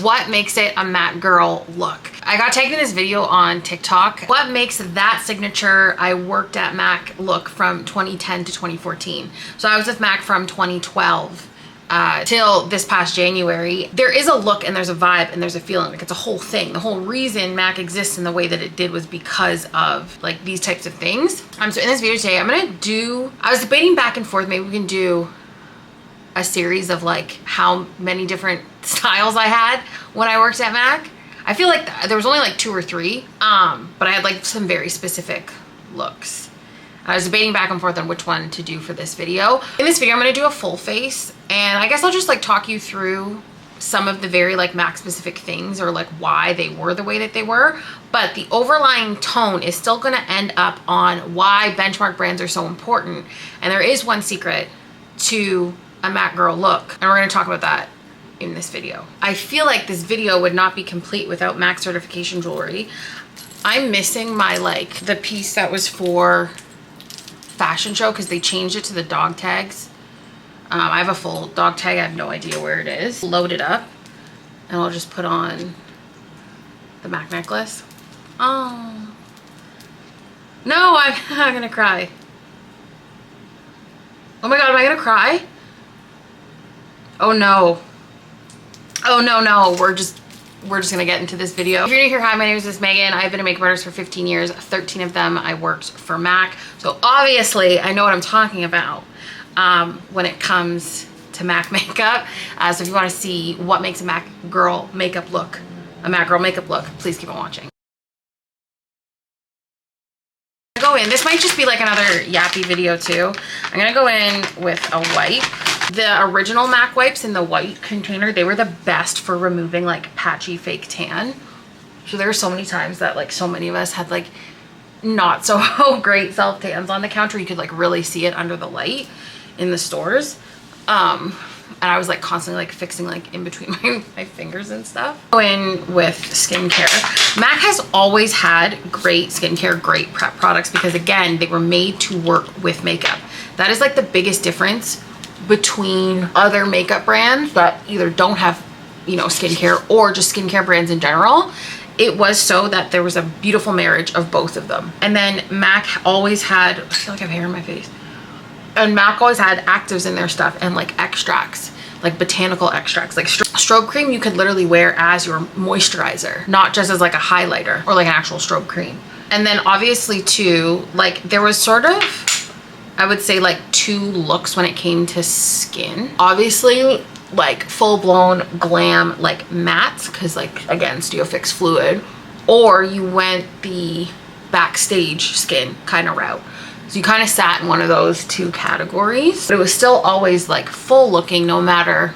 What makes it a matte girl look? I got tagged in this video on TikTok. What makes that signature I worked at MAC look from 2010 to 2014? So I was with MAC from 2012 till this past January. There is a look and there's a vibe and there's a feeling. Like, it's a whole thing. The whole reason MAC exists in the way that it did was because of like these types of things. So in this video today, I was debating back and forth, maybe we can do a series of like how many different styles I had when I worked at MAC. I feel like there was only like 2 or 3, but I had like some very specific looks. I was debating back and forth on which one to do for this video. In this video, I'm gonna do a full face, and I guess I'll just like talk you through some of the very like MAC specific things, or like why they were the way that they were. But the overlying tone is still gonna end up on why benchmark brands are so important. And there is one secret to a matte girl look, and we're going to talk about that in this video. I feel like this video would not be complete without MAC certification jewelry. I'm missing my like the piece that was for fashion show because they changed it to the dog tags. I have a full dog tag. I have no idea where it is. Load it up and I'll just put on the MAC necklace. Oh no, I'm gonna cry. Oh my god, am I gonna cry? Oh no. Oh no, we're just gonna get into this video. If you're new here, hi, my name is Megan. I've been a makeup artist for 15 years. 13 of them I worked for MAC. So obviously I know what I'm talking about when it comes to MAC makeup. So if you wanna see what makes a MAC girl makeup look, please keep on watching. Go in, this might just be like another yappy video too. I'm gonna go in with a wipe. The original MAC wipes in the white container, they were the best for removing like patchy fake tan. So there were so many times that like so many of us had like not so great self tans on the counter. You could like really see it under the light in the stores. And I was like constantly like fixing like in between my fingers and stuff. Go in with skincare. MAC has always had great skincare, great prep products because again, they were made to work with makeup. That is like the biggest difference between other makeup brands that either don't have, you know, skincare or just skincare brands in general. It was so that there was a beautiful marriage of both of them. And then MAC always had, I feel like I have hair in my face. And MAC always had actives in their stuff and like extracts, like botanical extracts. Like strobe cream you could literally wear as your moisturizer, not just as like a highlighter or like an actual strobe cream. And then obviously too, like there was sort of, I would say like 2 looks when it came to skin. Obviously like full-blown glam like mattes, because like again, Studio Fix Fluid, or you went the backstage skin kind of route. So you kind of sat in one of those 2 categories, but it was still always like full looking no matter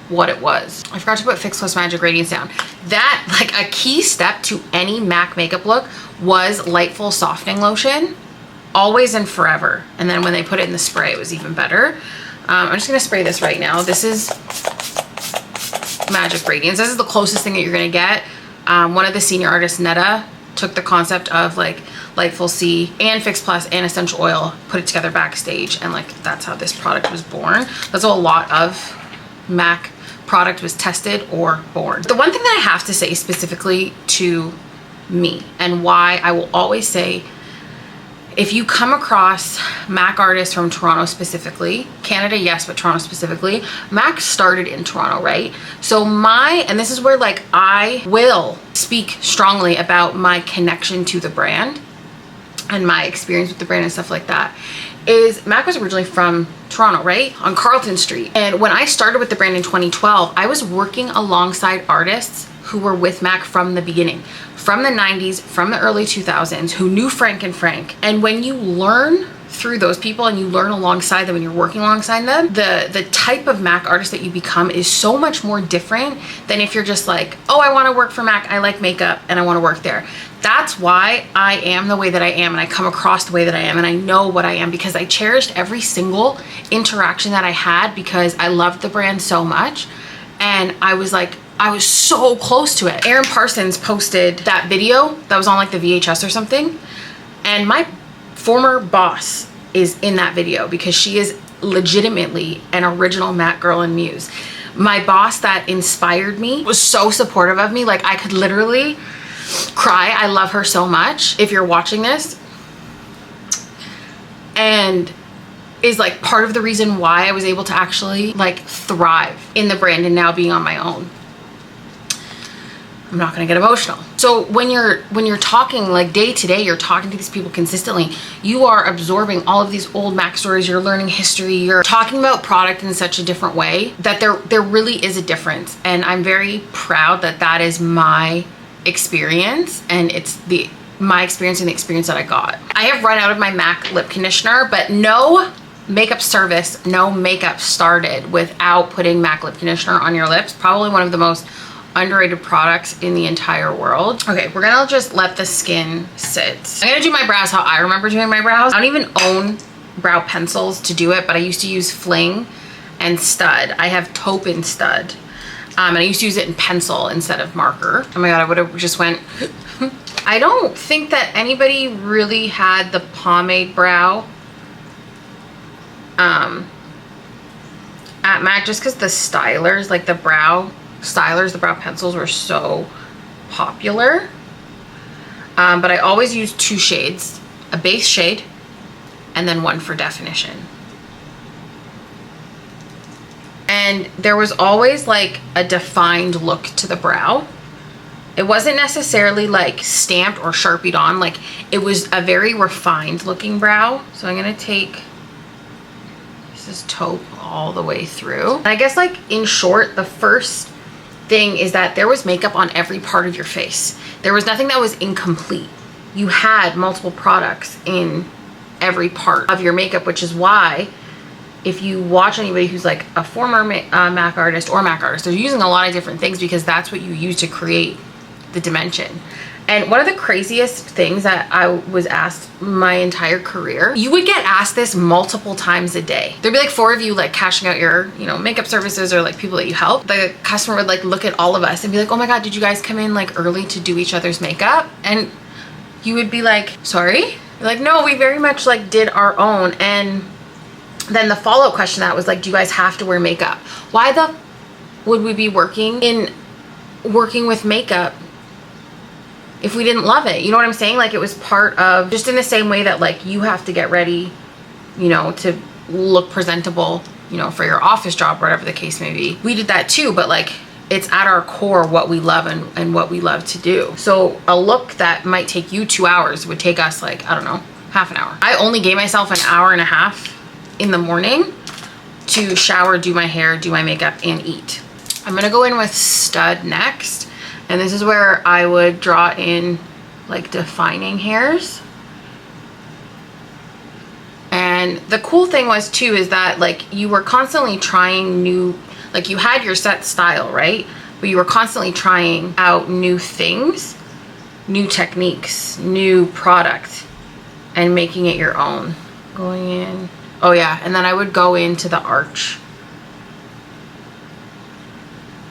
what it was. I forgot to put Fix Plus Magic Radiance down. That, like a key step to any MAC makeup look was Lightful Softening Lotion, always and forever. And then when they put it in the spray, it was even better. I'm just gonna spray this right now. This is Magic Radiance. This is the closest thing that you're gonna get. One of the senior artists, Netta, took the concept of like Lightful C and Fix Plus and essential oil, put it together backstage, and like that's how this product was born. That's how a lot of MAC product was tested or born. The one thing that I have to say specifically to me and why I will always say, if you come across MAC artists from Toronto specifically, Canada, yes, but Toronto specifically, MAC started in Toronto, right? So and this is where like I will speak strongly about my connection to the brand and my experience with the brand and stuff like that, is MAC was originally from Toronto, right? On Carlton Street. And when I started with the brand in 2012, I was working alongside artists who were with MAC from the beginning, from the 90s, from the early 2000s, who knew Frank and Frank. And when you learn through those people and you learn alongside them and you're working alongside them, the type of MAC artist that you become is so much more different than if you're just like, oh, I want to work for MAC, I like makeup and I want to work there. That's why I am the way that I am and I come across the way that I am and I know what I am, because I cherished every single interaction that I had because I loved the brand so much. And I was like, I was so close to it. Aaron Parsons posted that video that was on like the VHS or something, and my former boss is in that video because she is legitimately an original MAC girl and muse. My boss that inspired me was so supportive of me. Like, I could literally cry. I love her so much. If you're watching this, and is like part of the reason why I was able to actually like thrive in the brand and now being on my own. I'm not gonna get emotional. So when you're talking like day to day, you're talking to these people consistently, you are absorbing all of these old MAC stories, you're learning history, you're talking about product in such a different way that there really is a difference. And I'm very proud that that is my experience, and it's my experience and the experience that I got. I have run out of my MAC lip conditioner, but no makeup service, no makeup started without putting MAC lip conditioner on your lips. Probably one of the most underrated products in the entire world. Okay, we're gonna just let the skin sit. I'm gonna do my brows how I remember doing my brows. I don't even own brow pencils to do it, but I used to use Fling and Stud. I have Taupe and Stud. And I used to use it in pencil instead of marker. Oh my God, I would have just went. I don't think that anybody really had the pomade brow at MAC, just because the stylers, like the brow stylers, the brow pencils were so popular. But I always use 2 shades, a base shade and then one for definition. And there was always like a defined look to the brow. It wasn't necessarily like stamped or sharpied on, like it was a very refined looking brow. So I'm gonna take, this is Taupe all the way through. And I guess like in short, the first thing is that there was makeup on every part of your face. There was nothing that was incomplete. You had multiple products in every part of your makeup, which is why if you watch anybody who's like a former MAC artist or MAC artist, they're using a lot of different things because that's what you use to create the dimension. And one of the craziest things that I was asked my entire career, you would get asked this multiple times a day. There'd be like 4 of you like cashing out your, you know, makeup services or like people that you help. The customer would like look at all of us and be like, oh my God, did you guys come in like early to do each other's makeup? And you would be like, sorry? Like, no, we very much like did our own. And then the follow-up question that was like, do you guys have to wear makeup? Why the would we be working with makeup if we didn't love it? You know what I'm saying? Like, it was part of, just in the same way that like you have to get ready, you know, to look presentable, you know, for your office job, whatever the case may be. We did that too, but like it's at our core what we love and what we love to do. So a look that might take you 2 hours would take us like, I don't know, half an hour. I only gave myself an hour and a half in the morning to shower, do my hair, do my makeup, and eat. I'm gonna go in with Stud next. And this is where I would draw in like defining hairs. And the cool thing was too, is that like you were constantly trying new, like you had your set style, right? But you were constantly trying out new things, new techniques, new product, and making it your own. Going in. Oh yeah, and then I would go into the arch.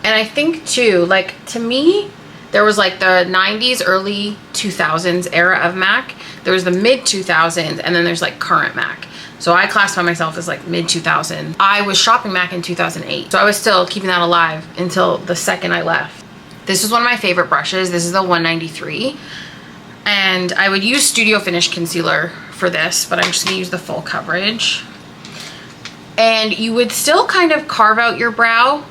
And I think too, like to me, there was like the 90s, early 2000s era of MAC. There was the mid 2000s, and then there's like current MAC. So I classify myself as like mid 2000. I was shopping MAC in 2008. So I was still keeping that alive until the second I left. This is one of my favorite brushes. This is the 193. And I would use Studio Finish Concealer for this, but I'm just gonna use the full coverage. And you would still kind of carve out your brow,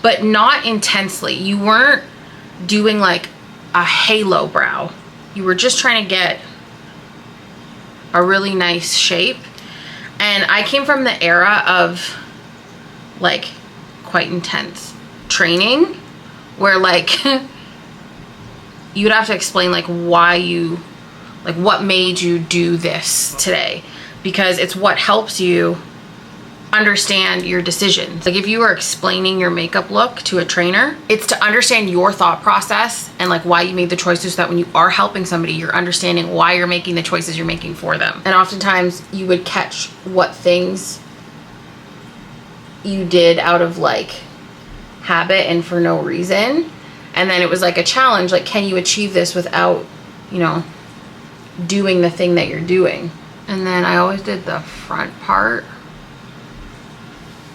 but not intensely. You weren't doing like a halo brow. You were just trying to get a really nice shape. And I came from the era of like quite intense training where like you'd have to explain like why you, like what made you do this today, because it's what helps you understand your decisions. Like if you were explaining your makeup look to a trainer, it's to understand your thought process and like why you made the choices, so that when you are helping somebody, you're understanding why you're making the choices you're making for them. And oftentimes you would catch what things you did out of like habit and for no reason. And then it was like a challenge, like can you achieve this without, you know, doing the thing that you're doing. And then I always did the front part.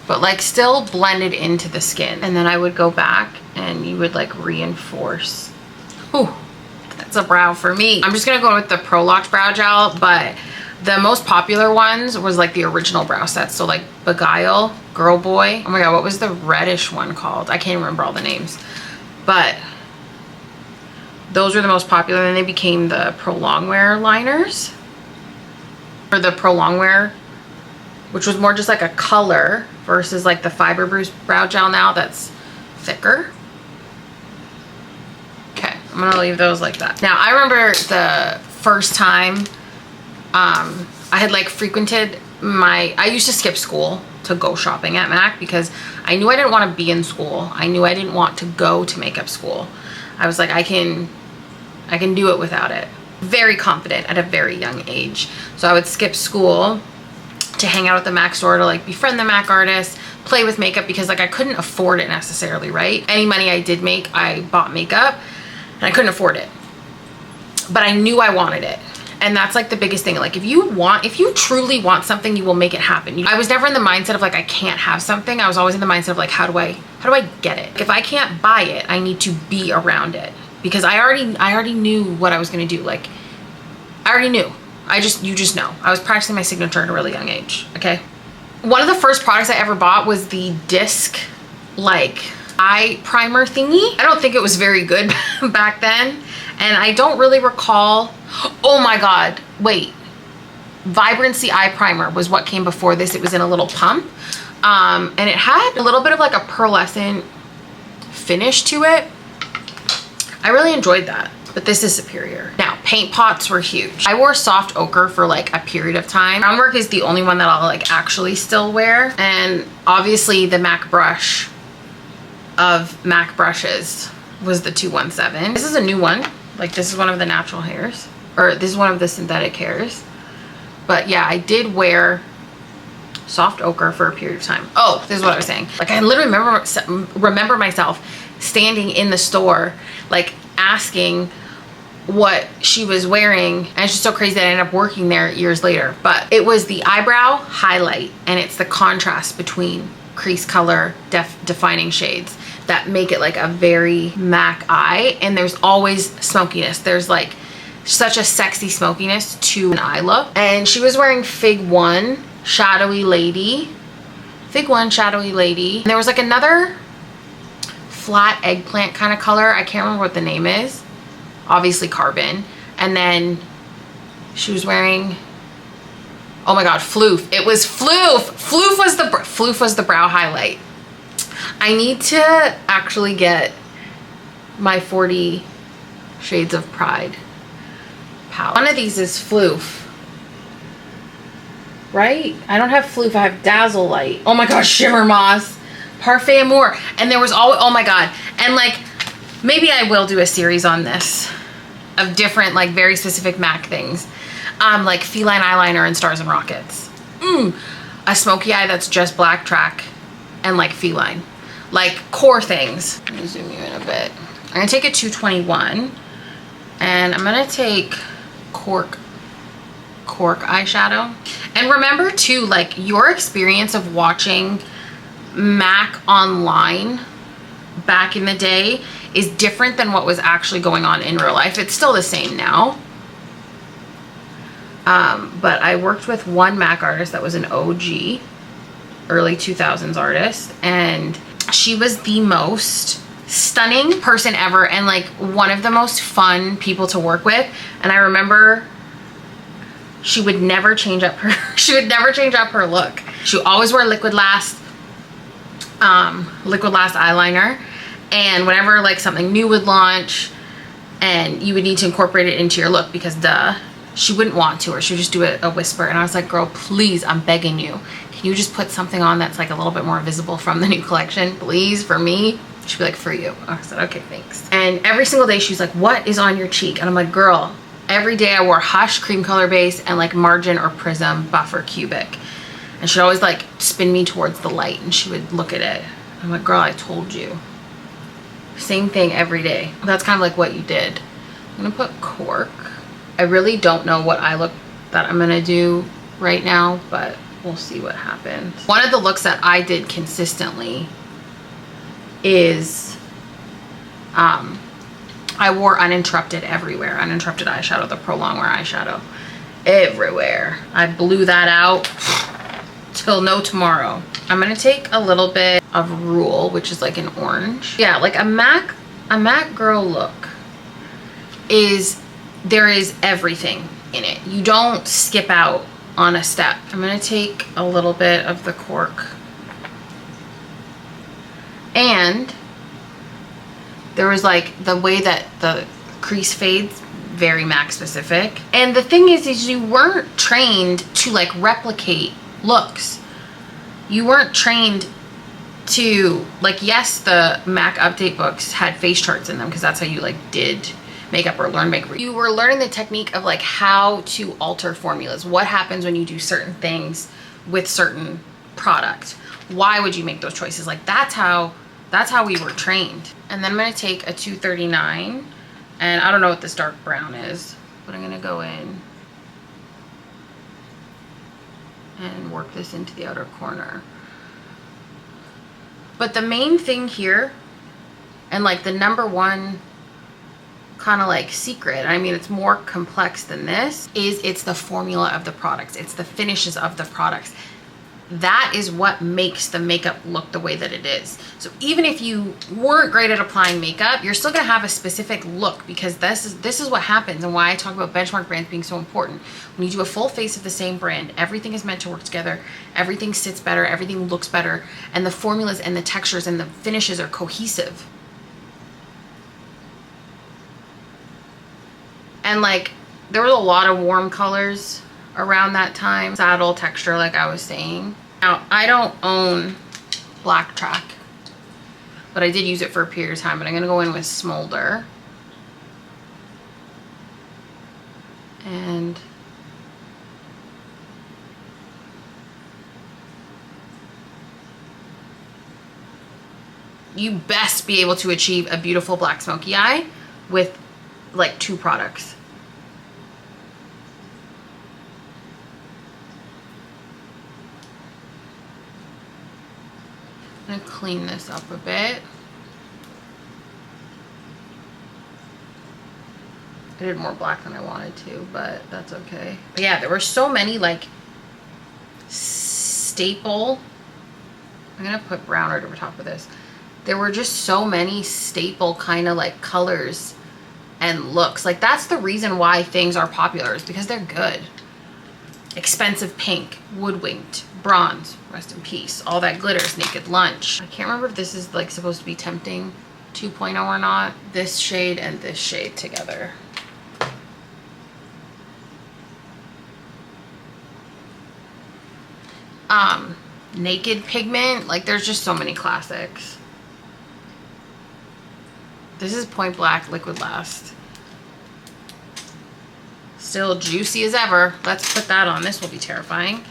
but like still blended into the skin. And then I would go back and you would like reinforce. Ooh, that's a brow for me. I'm just gonna go with the Pro Locked Brow Gel, but the most popular ones was like the original brow sets. So like Beguile, Girl Boy. Oh my God, what was the reddish one called? I can't remember all the names, but those were the most popular. And then they became the Pro Longwear liners, or the Pro Longwear, which was more just like a color versus like the Fiber Bruise Brow Gel now that's thicker. Okay, I'm gonna leave those like that. Now I remember the first time I had like frequented I used to skip school to go shopping at MAC because I knew I didn't want to be in school. I knew I didn't want to go to makeup school. I was like, I can do it without it. Very confident at a very young age. So I would skip school to hang out at the MAC store to like befriend the MAC artists, play with makeup, because like I couldn't afford it necessarily, right? Any money I did make, I bought makeup and I couldn't afford it. But I knew I wanted it. And that's like the biggest thing. Like if you truly want something, you will make it happen. I was never in the mindset of like, I can't have something. I was always in the mindset of like, how do I get it? If I can't buy it, I need to be around it, because I already knew what I was going to do. Like I already knew. You just know. I was practicing my signature at a really young age. Okay. One of the first products I ever bought was the disc like eye primer thingy. I don't think it was very good back then. And I don't really recall. Oh my God, wait. Vibrancy Eye Primer was what came before this. It was in a little pump. And it had a little bit of like a pearlescent finish to it. I really enjoyed that, but this is superior. Now, paint pots were huge. I wore soft ochre for like a period of time. Groundwork is the only one that I'll like actually still wear. And obviously the MAC brush of MAC brushes was the 217. This is a new one. Like this is one of the natural hairs, or this is one of the synthetic hairs. But yeah, I did wear soft ochre for a period of time. Oh, this is what I was saying. Like I literally remember myself standing in the store, like asking what she was wearing. And it's just so crazy that I ended up working there years later. But it was the eyebrow highlight, and it's the contrast between crease color defining shades that make it like a very MAC eye. And there's always smokiness. There's like such a sexy smokiness to an eye look. And she was wearing Fig 1 Shadowy Lady. Fig 1 Shadowy Lady. And there was like another flat eggplant kind of color. I can't remember what the name is. Obviously Carbon. And then she was wearing, oh my God, Floof. It was Floof. Floof was the brow highlight. I need to actually get my 40 Shades of Pride palette. One of these is Floof, right? I don't have Floof, I have Dazzle Light. Oh my gosh, Shimmer Moss, Parfait Amour. And there was always, oh my God. And like, maybe I will do a series on this of different like very specific MAC things. Like Feline Eyeliner and Stars and Rockets. A smoky eye that's just black track and like feline. Like core things. Let me zoom you in a bit. I'm gonna take a 221 and I'm gonna take Cork eyeshadow. And remember too, like your experience of watching MAC online back in the day is different than what was actually going on in real life. It's still the same now. But I worked with one MAC artist that was an OG, early 2000s artist, and she was the most stunning person ever and like one of the most fun people to work with. And I remember she would never change up her look. She would always wear Liquid Last eyeliner, and whenever like something new would launch and you would need to incorporate it into your look, because duh, she wouldn't want to, or she would just do a whisper. And I was like, girl, please, I'm begging you, can you just put something on that's like a little bit more visible from the new collection, please, for me? She'd be like, for you. I said, okay, thanks. And every single day she's like, what is on your cheek? And I'm like, girl, every day I wore Hush cream color base and like Margin or Prism Buffer Cubic. And she'd always like spin me towards the light and she would look at it. I'm like, girl, I told you. Same thing every day. That's kind of like what you did. I'm gonna put Cork. I really don't know what eye look that I'm gonna do right now, but we'll see what happens. One of the looks that I did consistently is I wore uninterrupted everywhere. Uninterrupted eyeshadow, the Pro Longwear eyeshadow. Everywhere. I blew that out till no tomorrow. I'm gonna take a little bit of Rule, which is like an orange. Yeah, like a MAC girl look there is everything in it. You don't skip out on a step. I'm gonna take a little bit of the Cork. And there was like the way that the crease fades, very MAC specific. And the thing is you weren't trained to like replicate looks. You weren't trained to, like, yes, the MAC update books had face charts in them because that's how you like did makeup or learn makeup. You were learning the technique of like how to alter formulas. What happens when you do certain things with certain product? Why would you make those choices? Like that's how we were trained. And then I'm gonna take a 239, and I don't know what this dark brown is, but I'm gonna go in and work this into the outer corner. But the main thing here, and like the number one kind of like secret, I mean it's more complex than this, is it's the formula of the products. It's the finishes of the products. That is what makes the makeup look the way that it is. So even if you weren't great at applying makeup, you're still gonna have a specific look, because this is what happens, and why I talk about benchmark brands being so important. When you do a full face of the same brand, everything is meant to work together, everything sits better, everything looks better, and the formulas and the textures and the finishes are cohesive. And like, there was a lot of warm colors around that time. Saddle texture, like I was saying. Now, I don't own Black Track, but I did use it for a period of time, but I'm gonna go in with Smoulder. And you best be able to achieve a beautiful black smoky eye with like 2 products. I'm gonna clean this up a bit. I did more black than I wanted to, but that's okay. But yeah, there were so many like staple, I'm gonna put brown right over top of this. There were just so many staple kind of like colors and looks. Like that's the reason why things are popular, is because they're good. Expensive pink, woodwinked, bronze, rest in peace, all that glitters, naked lunch. I can't remember if this is like supposed to be tempting 2.0 or not. This shade and this shade together. Naked Pigment, like there's just so many classics. This is Point Black Liquid Last. Still juicy as ever. Let's put that on. This will be terrifying.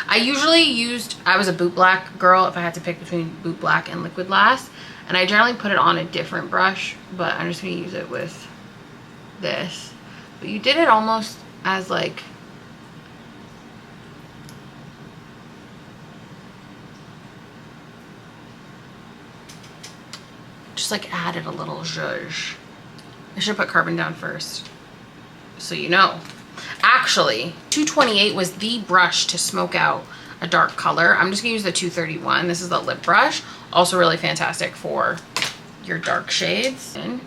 I was a boot black girl if I had to pick between boot black and Liquid Last, and I generally put it on a different brush, but I'm just gonna use it with this. But you did it almost as like, just like added a little zhuzh. I should put carbon down first, so you know. Actually, 228 was the brush to smoke out a dark color. I'm just gonna use the 231. This is the lip brush. Also really fantastic for your dark shades. And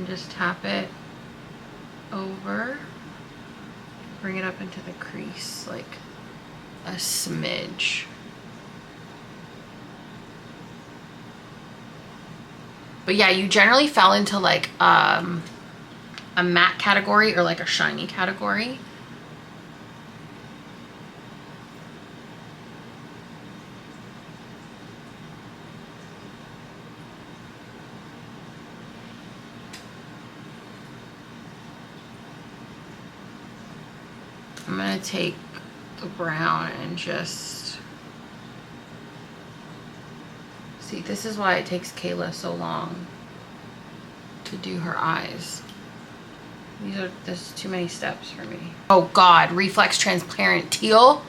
just tap it over. Bring it up into the crease like a smidge. But yeah, you generally fell into like a matte category or like a shiny category. I'm gonna take the brown and just see, this is why it takes Kayla so long to do her eyes. There's too many steps for me. Oh God, Reflex Transparent Teal.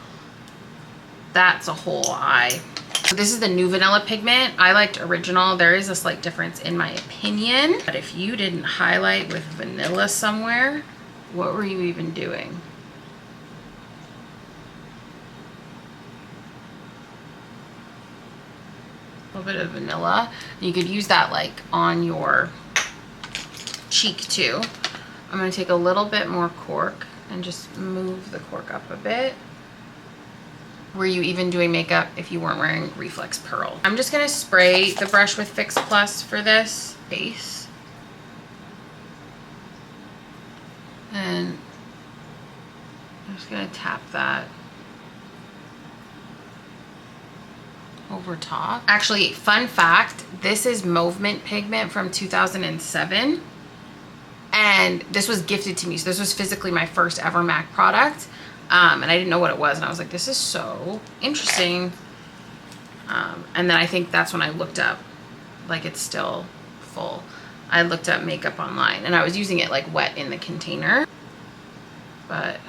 That's a whole eye. So this is the new vanilla pigment. I liked original. There is a slight difference in my opinion. But if you didn't highlight with vanilla somewhere, what were you even doing? A little bit of vanilla. You could use that like on your cheek too. I'm going to take a little bit more cork and just move the cork up a bit. Were you even doing makeup if you weren't wearing Reflex Pearl? I'm just going to spray the brush with Fix Plus for this base. And I'm just going to tap that over top. Actually, fun fact, this is Mauve Mint pigment from 2007. And this was gifted to me. So this was physically my first ever MAC product. And I didn't know what it was. And I was like, this is so interesting. And then I think that's when I looked up, like it's still full. I looked up makeup online and I was using it like wet in the container. But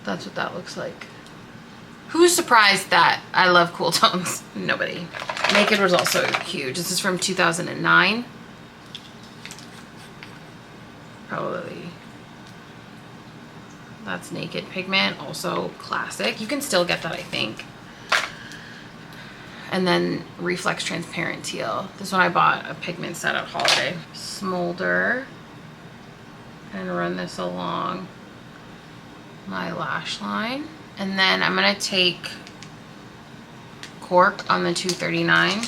that's what that looks like. Who's surprised that I love cool tones? Nobody. Naked was also huge. This is from 2009. Probably. That's Naked pigment, also classic. You can still get that, I think. And then Reflex Transparent Teal. This one I bought a pigment set at Holiday. Smoulder. And run this along my lash line. And then I'm going to take Cork on the 239.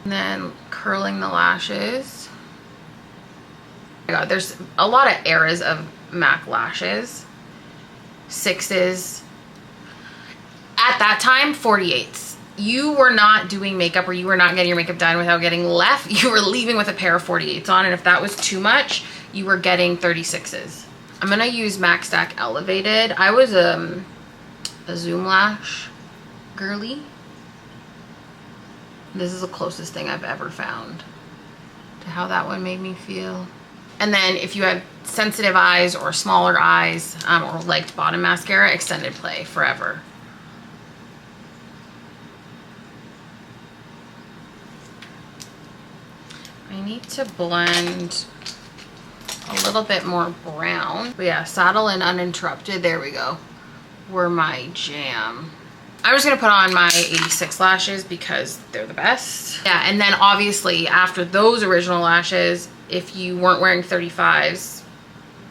And then curling the lashes. Oh my God, there's a lot of eras of MAC lashes. 6s. At that time, 48s. You were not doing makeup or you were not getting your makeup done without getting left. You were leaving with a pair of 48s on. And if that was too much, you were getting 36s. I'm going to use MAC Stack Elevated. I was a Zoom Lash girly. This is the closest thing I've ever found to how that one made me feel. And then if you have sensitive eyes or smaller eyes or liked bottom mascara, Extended Play forever. I need to blend a little bit more brown. But yeah, Saddle and Uninterrupted, there we go, were my jam. I was gonna put on my 86 lashes because they're the best. Yeah, and then obviously after those original lashes, if you weren't wearing 35s,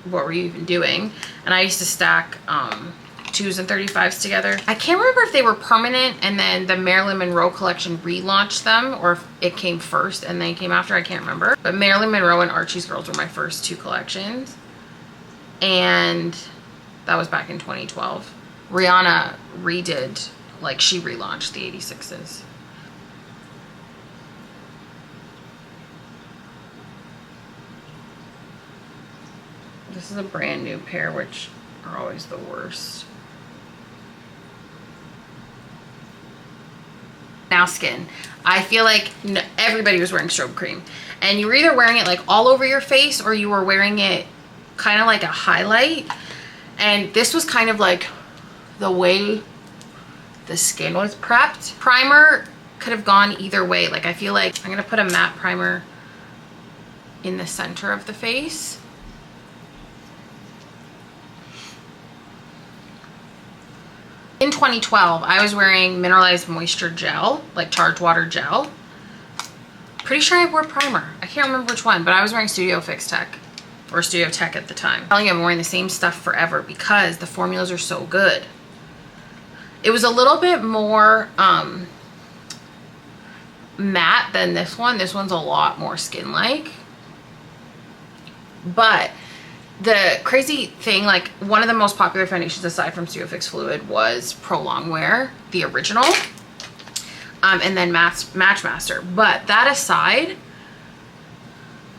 what were you even doing? And I used to stack 2s and 35s together. I can't remember if they were permanent and then the Marilyn Monroe collection relaunched them or if it came first and then came after, I can't remember. But Marilyn Monroe and Archie's Girls were my first 2 collections. And that was back in 2012. Rihanna redid, like she relaunched the 86s. This is a brand new pair, which are always the worst. Now Skin. I feel like everybody was wearing strobe cream. And you were either wearing it like all over your face or you were wearing it kind of like a highlight. And this was kind of like the way the skin was prepped. Primer could have gone either way. Like I feel like I'm going to put a matte primer in the center of the face. In 2012, I was wearing Mineralized Moisture Gel, like Charged Water Gel. Pretty sure I wore primer. I can't remember which one, but I was wearing Studio Fix Tech, or Studio Tech at the time. I'm telling you, I'm wearing the same stuff forever because the formulas are so good. It was a little bit more matte than this one. This one's a lot more skin-like. But the crazy thing, like one of the most popular foundations aside from Studio Fix Fluid was Pro Longwear, the original, and then Match Master. But that aside,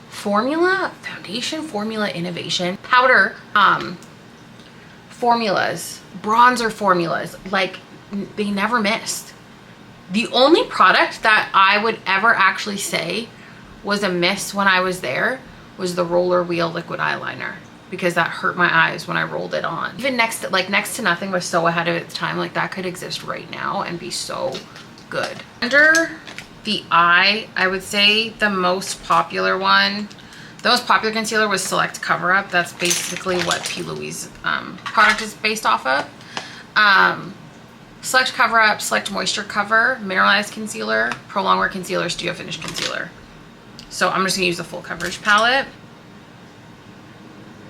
formula, foundation formula innovation, powder formulas, bronzer formulas, like they never missed. The only product that I would ever actually say was a miss when I was there was the Roller Wheel Liquid Eyeliner. because that hurt my eyes when I rolled it on. Even next to nothing was so ahead of its time. Like that could exist right now and be so good. Under the eye, I would say the most popular one, the most popular concealer was Select Cover Up. That's basically what P. Louise product is based off of. Select Cover Up, Select Moisture Cover, Mineralized Concealer, Pro Longwear Concealer, Studio Finish Concealer. So I'm just gonna use the full coverage palette.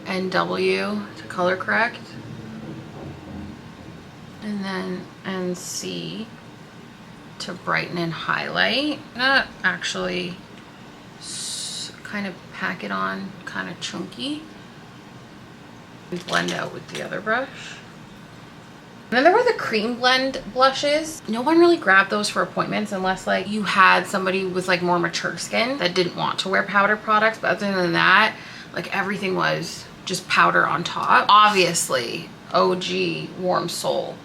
NW to color correct. And then NC to brighten and highlight. I'm gonna actually kind of pack it on kind of chunky. And blend out with the other brush. And then there were the cream blend blushes. No one really grabbed those for appointments unless like you had somebody with like more mature skin that didn't want to wear powder products. But other than that, like everything was just powder on top. Obviously, OG Warm Soul.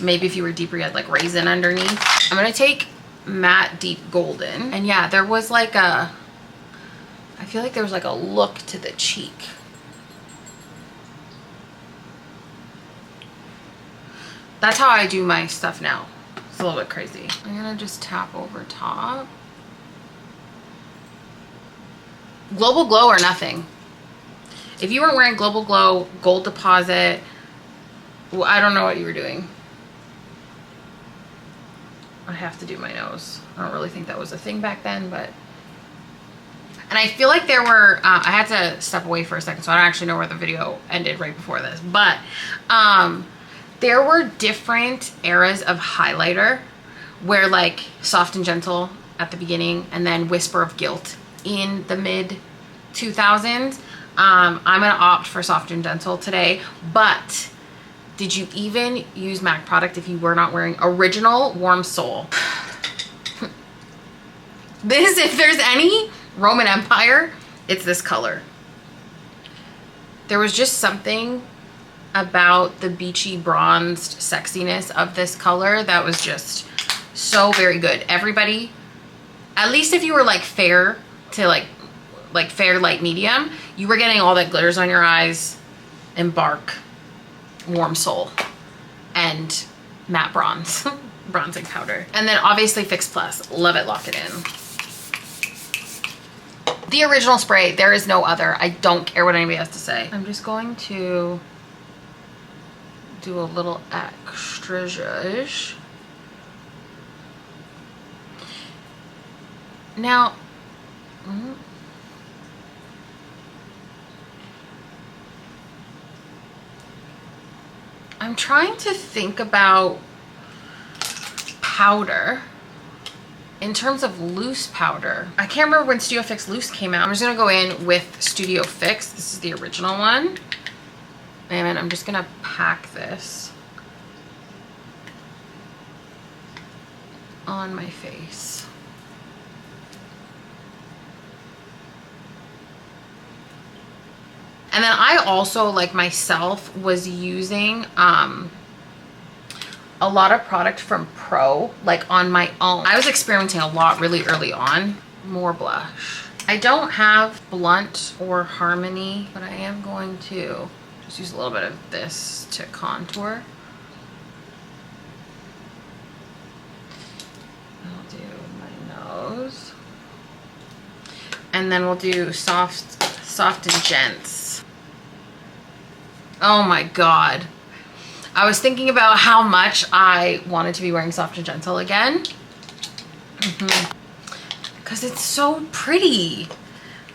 Maybe if you were deeper, you had like raisin underneath. I'm gonna take Matte Deep Golden. And yeah, there was like a, I feel like there was like a look to the cheek. That's how I do my stuff now. It's a little bit crazy. I'm gonna just tap over top. Global Glow or nothing. If you weren't wearing Global Glow, Gold Deposit, well, I don't know what you were doing. I have to do my nose. I don't really think that was a thing back then, but. And I feel like there were, I had to step away for a second, so I don't actually know where the video ended right before this, but there were different eras of highlighter where like Soft and Gentle at the beginning and then Whisper of Guilt in the mid 2000s. I'm gonna opt for Soft and Gentle today, but did you even use MAC product if you were not wearing Original Warm Soul? This, if there's any Roman Empire, it's this color. There was just something about the beachy bronzed sexiness of this color that was just so very good. Everybody, at least if you were like fair to like fair light medium, you were getting all that glitters on your eyes, Embark, Warm Soul, and matte bronze bronzing powder. And then obviously Fix Plus, love it, lock it in. The original spray, there is no other. I don't care what anybody has to say. I'm just going to do a little extra zhuzh. Now, I'm trying to think about powder. In terms of loose powder, I can't remember when Studio Fix Loose came out. I'm just gonna go in with Studio Fix. This is the original one. And I'm just gonna pack this on my face. And then I also, like myself, was using a lot of product from Pro, like on my own. I was experimenting a lot really early on. More blush. I don't have Blunt or Harmony, but I am going to just use a little bit of this to contour. I'll do my nose. And then we'll do soft and gents. Oh my God. I was thinking about how much I wanted to be wearing Soft and Gentle again. Because it's so pretty.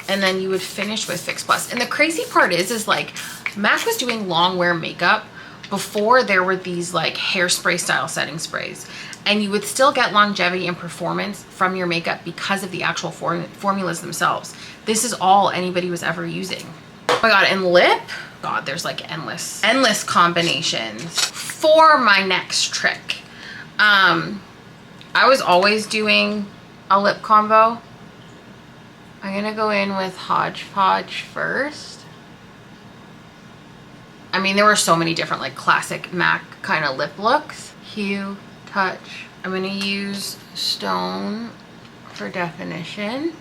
And then you would finish with Fix Plus. And the crazy part is like, MAC was doing long wear makeup before there were these like hairspray style setting sprays. And you would still get longevity and performance from your makeup because of the actual formulas themselves. This is all anybody was ever using. Oh my God, and lip? God, there's like endless combinations for my next trick. I was always doing a lip combo. I'm gonna go in with Hodgepodge first. I mean, there were so many different like classic MAC kind of lip looks. Hue, touch. I'm gonna use Stone for definition.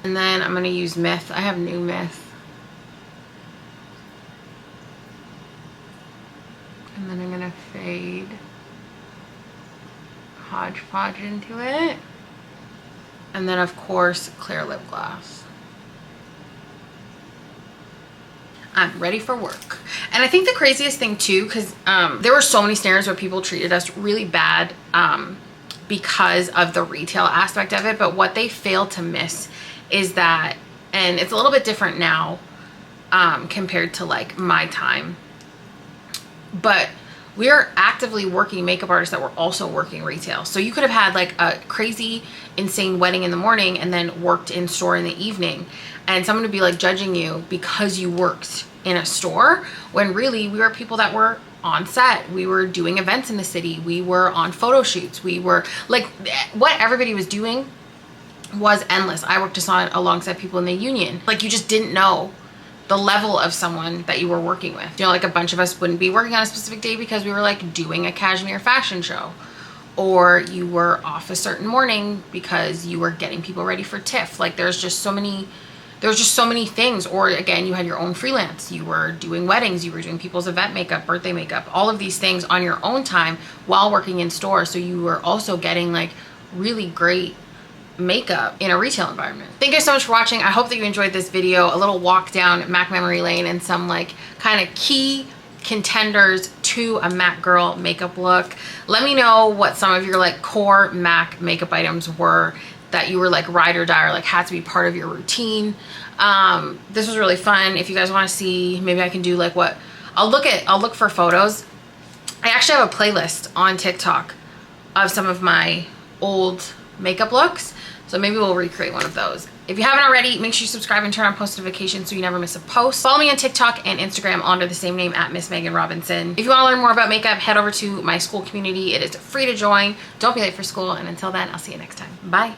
And then I'm going to use Myth. I have new Myth. And then I'm going to fade Hodgepodge into it. And then, of course, clear lip gloss. I'm ready for work. And I think the craziest thing too, because there were so many scenarios where people treated us really bad because of the retail aspect of it. But what they failed to miss is that, and it's a little bit different now compared to like my time, but we are actively working makeup artists that were also working retail. So you could have had like a crazy, insane wedding in the morning and then worked in store in the evening, and someone would be like judging you because you worked in a store, when really we were people that were on set. We were doing events in the city. We were on photo shoots. We were like, what everybody was doing was endless. I worked alongside people in the union. Like, you just didn't know the level of someone that you were working with. You know, like a bunch of us wouldn't be working on a specific day because we were like doing a cashmere fashion show, or you were off a certain morning because you were getting people ready for TIFF. Like, there's just so many things. Or again, you had your own freelance. You were doing weddings, you were doing people's event makeup, birthday makeup, all of these things on your own time while working in store. So you were also getting like really great makeup in a retail environment. Thank you so much for watching. I hope that you enjoyed this video, a little walk down MAC memory lane and some like kind of key contenders to a MAC girl makeup look. Let me know what some of your like core MAC makeup items were that you were like ride or die, or like had to be part of your routine. This was really fun. If you guys want to see, maybe I can do like what I'll look for photos. I actually have a playlist on TikTok of some of my old makeup looks, so maybe we'll recreate one of those. If you haven't already, make sure you subscribe and turn on post notifications so you never miss a post. Follow me on TikTok and Instagram under the same name, at Miss Megan Robinson. If you want to learn more about makeup, head over to my Skool community. It is free to join. Don't be late for school, and until then, I'll see you next time. Bye.